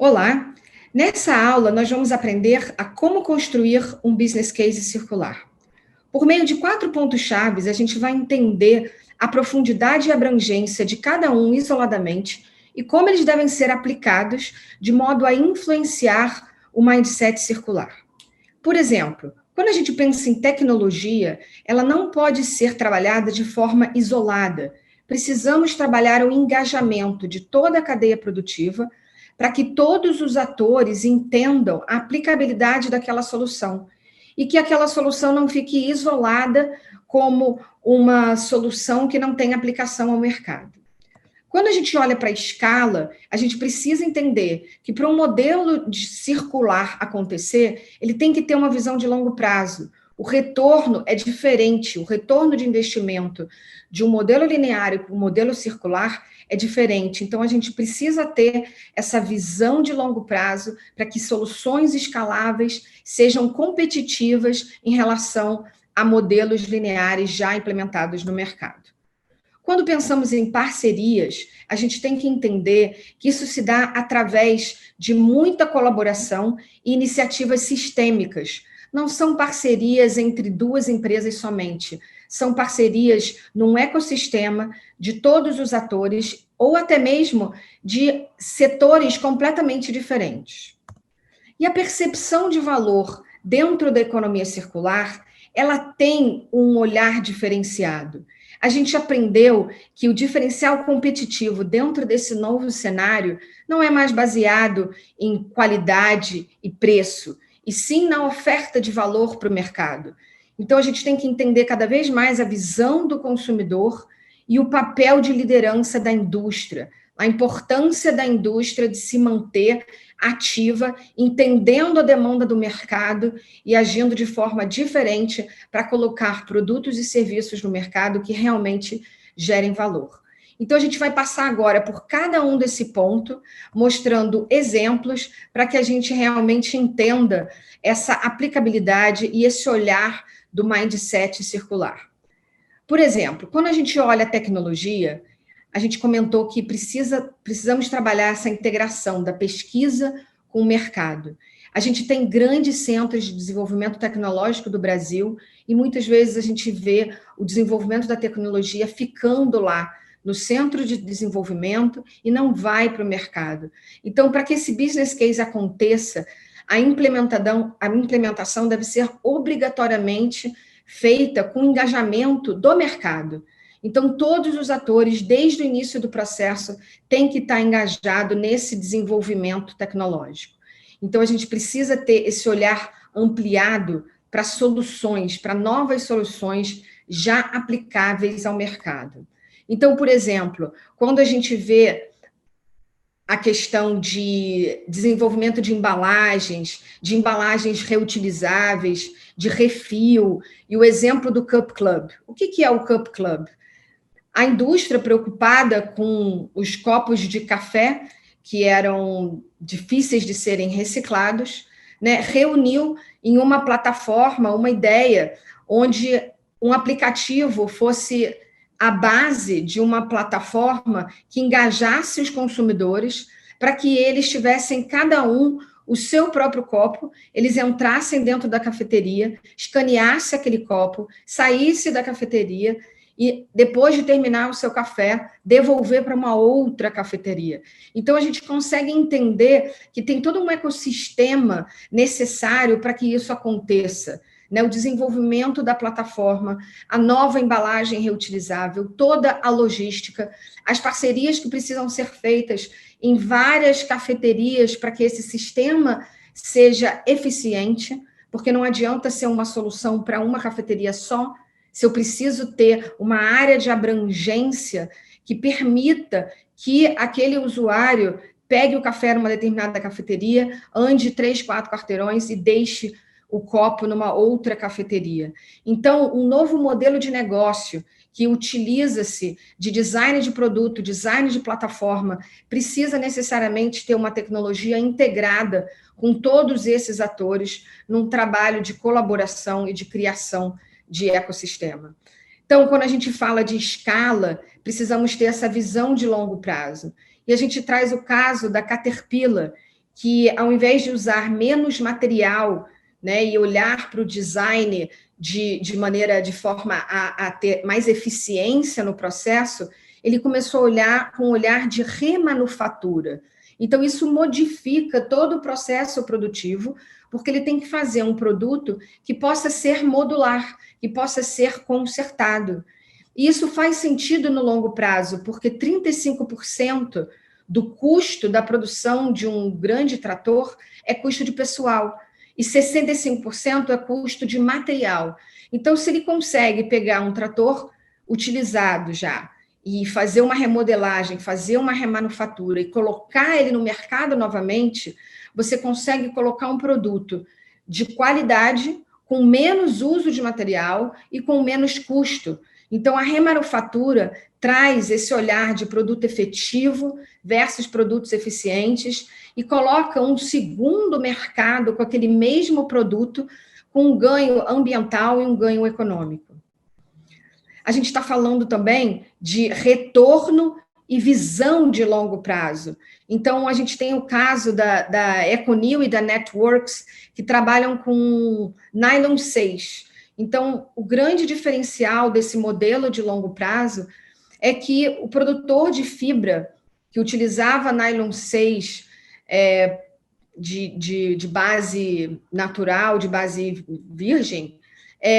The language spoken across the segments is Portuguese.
Olá! Nessa aula, nós vamos aprender a como construir um business case circular. Por meio de 4 pontos-chave, a gente vai entender a profundidade e abrangência de cada um isoladamente e como eles devem ser aplicados de modo a influenciar o mindset circular. Por exemplo, quando a gente pensa em tecnologia, ela não pode ser trabalhada de forma isolada. Precisamos trabalhar o engajamento de toda a cadeia produtiva para que todos os atores entendam a aplicabilidade daquela solução e que aquela solução não fique isolada como uma solução que não tem aplicação ao mercado. Quando a gente olha para a escala, a gente precisa entender que para um modelo circular acontecer, ele tem que ter uma visão de longo prazo. O retorno é diferente, o retorno de investimento de um modelo linear para um modelo circular é diferente. Então, a gente precisa ter essa visão de longo prazo para que soluções escaláveis sejam competitivas em relação a modelos lineares já implementados no mercado. Quando pensamos em parcerias, a gente tem que entender que isso se dá através de muita colaboração e iniciativas sistêmicas. Não são parcerias entre 2 empresas somente, são parcerias num ecossistema de todos os atores ou até mesmo de setores completamente diferentes. E a percepção de valor dentro da economia circular, ela tem um olhar diferenciado. A gente aprendeu que o diferencial competitivo dentro desse novo cenário não é mais baseado em qualidade e preço, e sim na oferta de valor para o mercado. Então, a gente tem que entender cada vez mais a visão do consumidor e o papel de liderança da indústria, a importância da indústria de se manter ativa, entendendo a demanda do mercado e agindo de forma diferente para colocar produtos e serviços no mercado que realmente gerem valor. Então, a gente vai passar agora por cada um desse ponto, mostrando exemplos para que a gente realmente entenda essa aplicabilidade e esse olhar do mindset circular. Por exemplo, quando a gente olha a tecnologia, a gente comentou que precisamos trabalhar essa integração da pesquisa com o mercado. A gente tem grandes centros de desenvolvimento tecnológico do Brasil e muitas vezes a gente vê o desenvolvimento da tecnologia ficando lá no centro de desenvolvimento e não vai para o mercado. Então, para que esse business case aconteça, a implementação deve ser obrigatoriamente feita com engajamento do mercado. Então, todos os atores, desde o início do processo, têm que estar engajados nesse desenvolvimento tecnológico. Então, a gente precisa ter esse olhar ampliado para soluções, para novas soluções já aplicáveis ao mercado. Então, por exemplo, quando a gente vê a questão de desenvolvimento de embalagens reutilizáveis, de refil, e o exemplo do Cup Club. O que é o Cup Club? A indústria preocupada com os copos de café, que eram difíceis de serem reciclados, né, reuniu em uma plataforma uma ideia onde um aplicativo fosse a base de uma plataforma que engajasse os consumidores para que eles tivessem cada um o seu próprio copo, eles entrassem dentro da cafeteria, escaneasse aquele copo, saísse da cafeteria e, depois de terminar o seu café, devolver para uma outra cafeteria. Então, a gente consegue entender que tem todo um ecossistema necessário para que isso aconteça, né? O desenvolvimento da plataforma, a nova embalagem reutilizável, toda a logística, as parcerias que precisam ser feitas em várias cafeterias para que esse sistema seja eficiente, porque não adianta ser uma solução para uma cafeteria só, se eu preciso ter uma área de abrangência que permita que aquele usuário pegue o café numa determinada cafeteria, ande 3, 4 quarteirões e deixe o copo numa outra cafeteria. Então, um novo modelo de negócio que utiliza-se de design de produto, design de plataforma, precisa necessariamente ter uma tecnologia integrada com todos esses atores num trabalho de colaboração e de criação de ecossistema. Então, quando a gente fala de escala, precisamos ter essa visão de longo prazo. E a gente traz o caso da Caterpillar, que, ao invés de usar menos material, né, e olhar para o design de forma a ter mais eficiência no processo, ele começou a olhar com um olhar de remanufatura. Então, isso modifica todo o processo produtivo, porque ele tem que fazer um produto que possa ser modular, que possa ser consertado. E isso faz sentido no longo prazo, porque 35% do custo da produção de um grande trator é custo de pessoal, e 65% é custo de material. Então, se ele consegue pegar um trator utilizado já, e fazer uma remodelagem, fazer uma remanufatura e colocar ele no mercado novamente, você consegue colocar um produto de qualidade, com menos uso de material e com menos custo. Então, a remanufatura traz esse olhar de produto efetivo versus produtos eficientes e coloca um segundo mercado com aquele mesmo produto, com um ganho ambiental e um ganho econômico. A gente está falando também de retorno e visão de longo prazo. Então, a gente tem o caso da Econil e da Networks, que trabalham com nylon 6. Então, o grande diferencial desse modelo de longo prazo é que o produtor de fibra, que utilizava nylon 6 de base natural, de base virgem,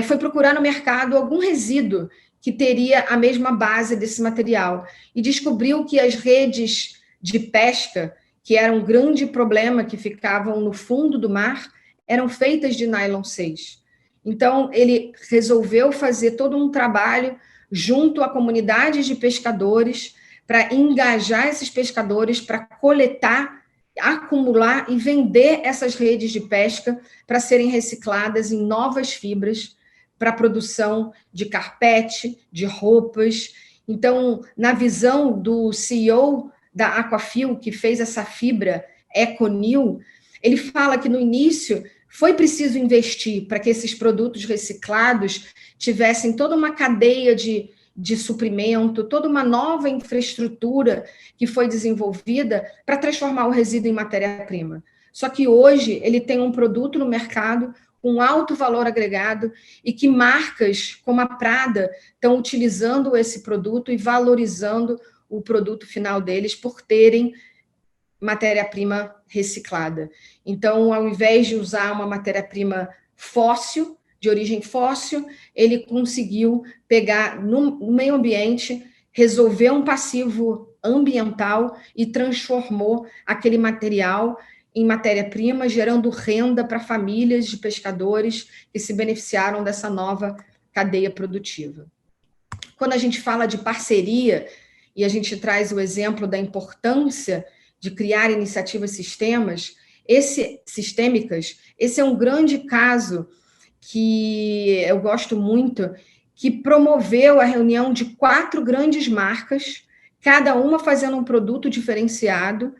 foi procurar no mercado algum resíduo que teria a mesma base desse material, e descobriu que as redes de pesca, que era um grande problema, que ficavam no fundo do mar, eram feitas de nylon 6. Então, ele resolveu fazer todo um trabalho junto a comunidades de pescadores para engajar esses pescadores para coletar, acumular e vender essas redes de pesca para serem recicladas em novas fibras para a produção de carpete, de roupas. Então, na visão do CEO da Aquafil, que fez essa fibra Econil, ele fala que no início foi preciso investir para que esses produtos reciclados tivessem toda uma cadeia de suprimento, toda uma nova infraestrutura que foi desenvolvida para transformar o resíduo em matéria-prima. Só que hoje ele tem um produto no mercado com alto valor agregado e que marcas como a Prada estão utilizando esse produto e valorizando o produto final deles por terem matéria-prima reciclada. Então, ao invés de usar uma matéria-prima fóssil, de origem fóssil, ele conseguiu pegar no meio ambiente, resolver um passivo ambiental e transformou aquele material em matéria-prima, gerando renda para famílias de pescadores que se beneficiaram dessa nova cadeia produtiva. Quando a gente fala de parceria, e a gente traz o exemplo da importância de criar iniciativas sistêmicas, esse é um grande caso que eu gosto muito, que promoveu a reunião de 4 grandes marcas, cada uma fazendo um produto diferenciado,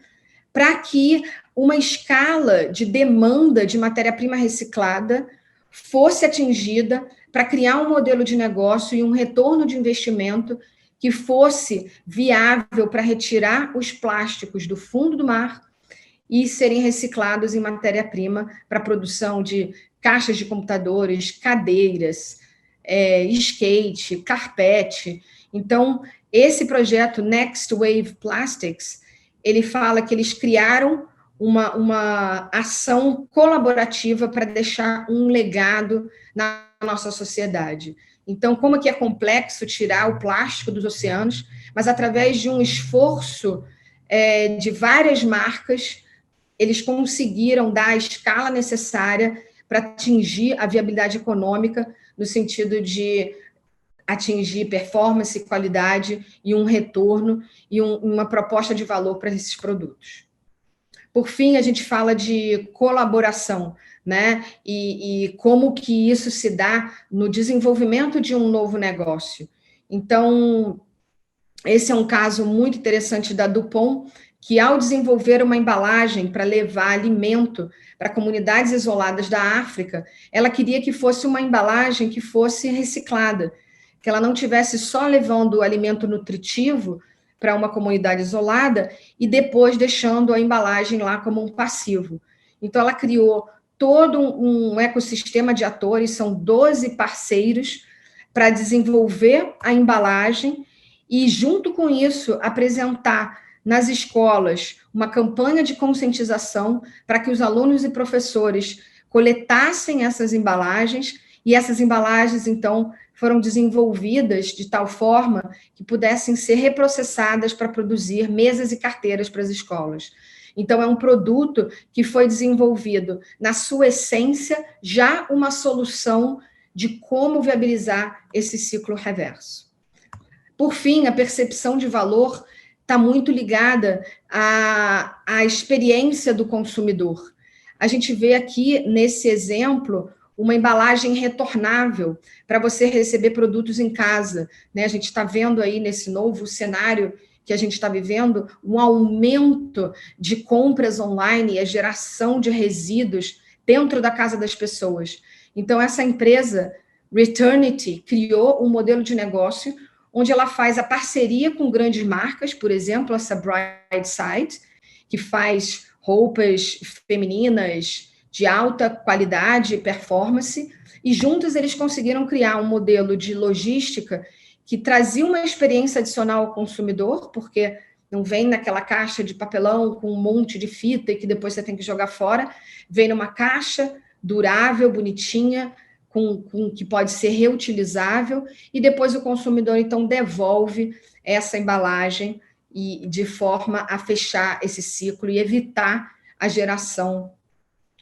para que uma escala de demanda de matéria-prima reciclada fosse atingida, para criar um modelo de negócio e um retorno de investimento que fosse viável para retirar os plásticos do fundo do mar e serem reciclados em matéria-prima para a produção de caixas de computadores, cadeiras, skate, carpete. Então, esse projeto Next Wave Plastics, ele fala que eles criaram uma ação colaborativa para deixar um legado na nossa sociedade. Então, como que é complexo tirar o plástico dos oceanos, mas através de um esforço de várias marcas, eles conseguiram dar a escala necessária para atingir a viabilidade econômica, no sentido de atingir performance, qualidade e um retorno e uma proposta de valor para esses produtos. Por fim, a gente fala de colaboração, né? E como que isso se dá no desenvolvimento de um novo negócio. Então, esse é um caso muito interessante da Dupont, que ao desenvolver uma embalagem para levar alimento para comunidades isoladas da África, ela queria que fosse uma embalagem que fosse reciclada, que ela não tivesse só levando o alimento nutritivo para uma comunidade isolada e depois deixando a embalagem lá como um passivo. Então, ela criou todo um ecossistema de atores, são 12 parceiros para desenvolver a embalagem e, junto com isso, apresentar nas escolas uma campanha de conscientização para que os alunos e professores coletassem essas embalagens, e essas embalagens, então, foram desenvolvidas de tal forma que pudessem ser reprocessadas para produzir mesas e carteiras para as escolas. Então, é um produto que foi desenvolvido, na sua essência, já uma solução de como viabilizar esse ciclo reverso. Por fim, a percepção de valor está muito ligada à experiência do consumidor. A gente vê aqui, nesse exemplo, uma embalagem retornável para você receber produtos em casa, né? A gente está vendo aí nesse novo cenário que a gente está vivendo um aumento de compras online e a geração de resíduos dentro da casa das pessoas. Então, essa empresa, Returnity, criou um modelo de negócio onde ela faz a parceria com grandes marcas, por exemplo, essa Brightside, que faz roupas femininas de alta qualidade e performance, e juntos eles conseguiram criar um modelo de logística que trazia uma experiência adicional ao consumidor, porque não vem naquela caixa de papelão com um monte de fita e que depois você tem que jogar fora, vem numa caixa durável, bonitinha, que pode ser reutilizável, e depois o consumidor, então, devolve essa embalagem e de forma a fechar esse ciclo e evitar a geração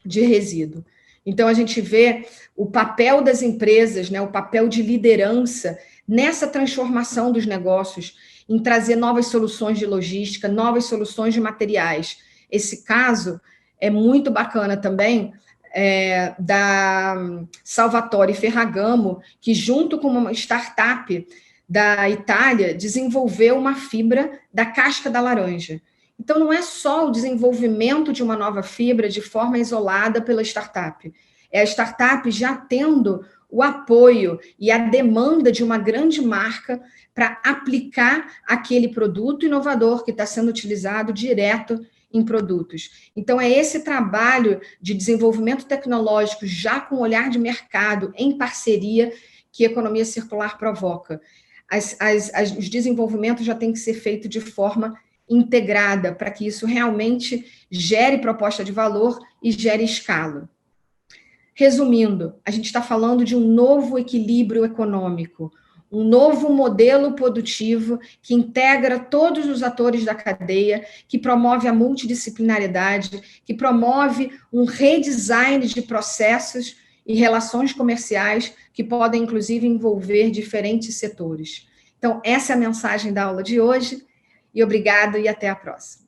de resíduo. Então, a gente vê o papel das empresas, né, o papel de liderança nessa transformação dos negócios, em trazer novas soluções de logística, novas soluções de materiais. Esse caso é muito bacana também, da Salvatore Ferragamo, que junto com uma startup da Itália, desenvolveu uma fibra da casca da laranja. Então, não é só o desenvolvimento de uma nova fibra de forma isolada pela startup, é a startup já tendo o apoio e a demanda de uma grande marca para aplicar aquele produto inovador que está sendo utilizado direto em produtos. Então, é esse trabalho de desenvolvimento tecnológico, já com olhar de mercado, em parceria, que a economia circular provoca. Os desenvolvimentos já têm que ser feitos de forma integrada, para que isso realmente gere proposta de valor e gere escala. Resumindo, a gente está falando de um novo equilíbrio econômico, um novo modelo produtivo que integra todos os atores da cadeia, que promove a multidisciplinaridade, que promove um redesign de processos e relações comerciais que podem, inclusive, envolver diferentes setores. Então, essa é a mensagem da aula de hoje, e obrigado e até a próxima.